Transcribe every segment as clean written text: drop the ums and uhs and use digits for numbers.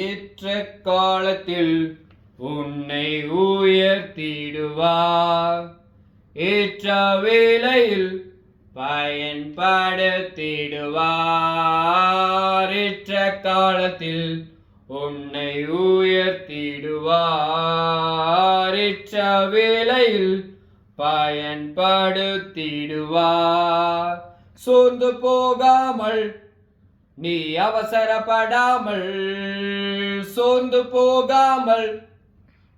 ஏற்ற காலத்தில் உன்னை உயர்த்திடுவார், ஏற்ற வேளையில் பயன்படுத்திடுவார். ஏற்ற காலத்தில் உன்னை உயர்த்திடுவார், ஏற்ற வேளையில் பயன்படுத்திடுவார். சோர்ந்து போகாமல் நீ அவசரப்படாமல், சோர்ந்து போகாமல்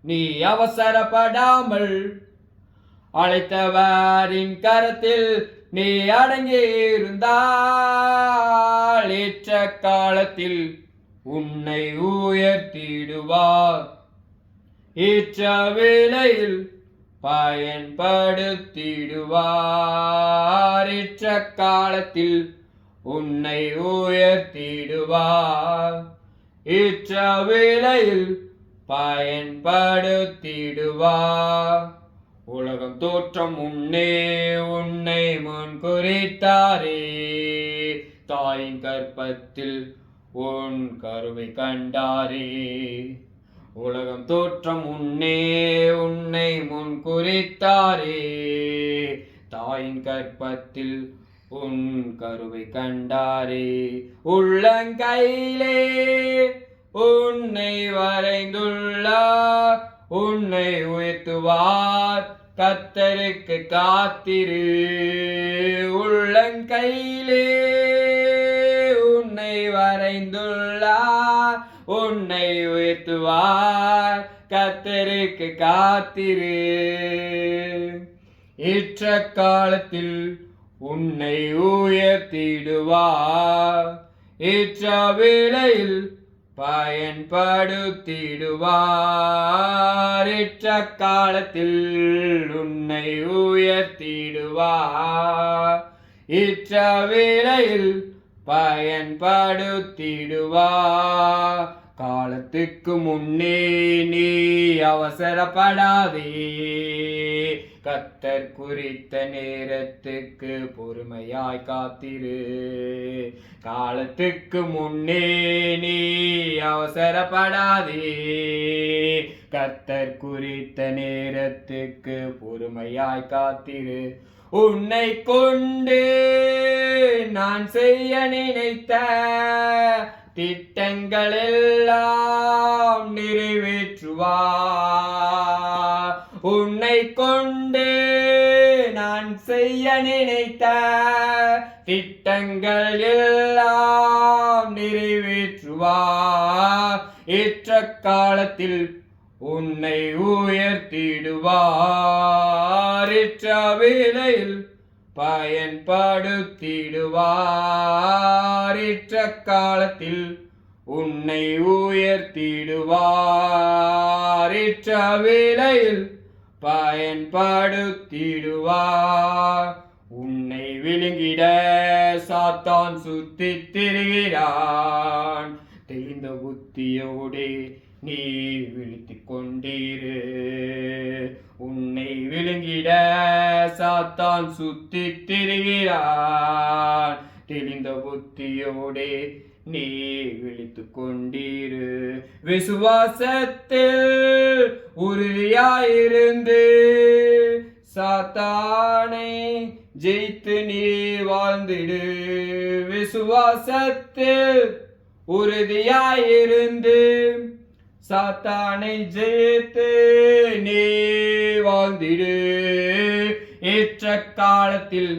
நீ அவசரப்படாமல், அழைத்தவரின் கரத்தில் நீ அடங்கியிருந்தால் ஏற்ற காலத்தில் உன்னை உயர்த்திடுவார், ஏற்ற வேளையில் பயன்படுத்திடுவார். ஏற்ற காலத்தில் உன்னை உயர்த்திடுவார், ஏற்ற வேளையில் பயன்படுத்திடுவார். உலகம் தோற்றம் முன்னே உன்னை முன் குறித்தாரே, தாயின் கற்பத்தில் உன் கருவை கண்டாரே. உலகம் தோற்றம் முன்னே உன்னை முன் குறித்தாரே, தாயின் கற்பத்தில் உன் கருவை கண்டாரே. உள்ளங்கையிலே உன்னை வரைந்துள்ளார், உன்னை உயர்த்துவார் கர்த்தருக்கு காத்திரு. உள்ளங்கையிலே உன்னை வரைந்துள்ளார், உன்னை உயர்த்துவார் கர்த்தருக்கு காத்திரு. ஏற்ற காலத்தில் உன்னை உயர்த்திடுவார், ஏற்ற வேளையில் பயன்படுத்திடுவார். ஏற்ற காலத்தில் உன்னை உயர்த்திடுவார், ஏற்ற வேளையில் பயன்படுத்திடுவார். காலத்துக்கு முன்னே நீ அவசரப்படாதே, கர்த்தர் குறித்த நேரத்துக்கு பொறுமையாய் காத்திரு. காலத்துக்கு முன்னே நீ அவசரப்படாதே, கர்த்தர் குறித்த நேரத்துக்கு பொறுமையாய் காத்திரு. உன்னை கொண்டு நான் செய்ய நினைத்த திட்டங்கள் எல்லாம் நிறைவேற்றுவார். உன்னை கொண்டு நான் செய்ய நினைத்த திட்டங்கள் எல்லாம் நிறைவேற்றுவார். ஏற்ற காலத்தில் உன்னை உயர்த்திடுவார், ஏற்ற வேளையில் பயன்படுத்திடுவார். ஏற்ற காலத்தில் உன்னை உயர்த்திடுவார், ஏற்ற வேளையில் பயன்படுத்திடுவார். உன்னை விழுங்கிட சாத்தான் சுத்தித் திரிகிறான், தெளிந்த புத்தியோடு நீ விழித்துக் கொண்டிரு. உன்னை விழுங்கிட சாத்தான் சுத்தித் திரிகிறான், தெளிந்த புத்தியோடு நீ விழித்துக் கொண்டிரு. விசுவாசத்தில் உறுதியாயிருந்து சாத்தானை ஜெயித்து நீ வாழ்ந்திடு. விசுவாசத்தில் உறுதியாயிருந்து சாத்தானை ஜெயித்து நீ வாழ்ந்திடு. ஏற்ற காலத்தில்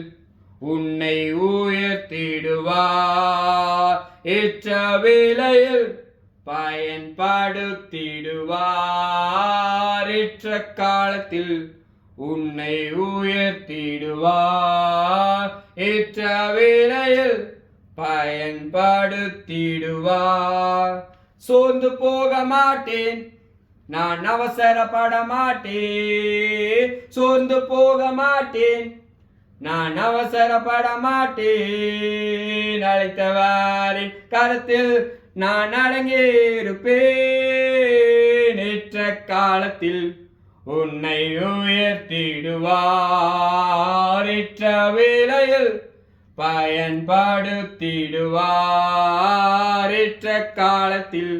உன்னை உயர்த்திடுவார், ஏற்ற வேளையில் பயன்படுத்திடுவார். ஏற்ற காலத்தில் உன்னை உயர்த்திடுவார், ஏற்ற வேளையில் பயன்படுத்திடுவார். சோர்ந்து போக மாட்டேன், நான் அவசரப்பட மாட்டேன். சோர்ந்து போக மாட்டேன், நான் அவசரப்பட மாட்டேன். அழைத்தவரின் கரத்தில் நான் அடங்கியிருப்பேன். ஏற்ற காலத்தில் உன்னை உயர்த்திடுவார், ஏற்ற வேளையில் பயன்படுத்திடுவார். ஏற்ற காலத்தில்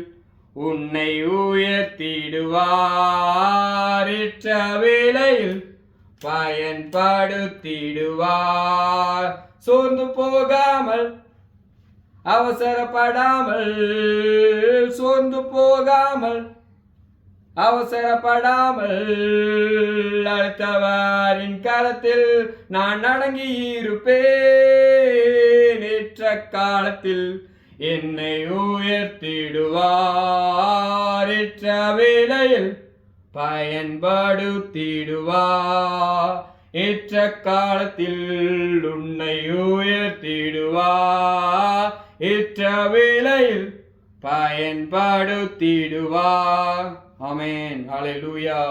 உன்னை உயர்த்திடுவார், ஏற்ற வேளையில் பயன்படுத்திடுவார். சோர்ந்து போகாமல் அவசரப்படாமல், சோர்ந்து போகாமல் அவசரப்படாமல், அடுத்தவரின் கரத்தில் நான் அடங்கி இருப்பேன். ஏற்ற காலத்தில் என்னை உயர்த்திடுவார், ஏற்ற வேளையில் பயன்படுத்திடுவார். ஏற்ற காலத்தில் உன்னை உயர்த்திடுவார், ஏற்ற வேளையில் பயன்படுத்திடுவார். ஆமென். ஹல்லேலூயா.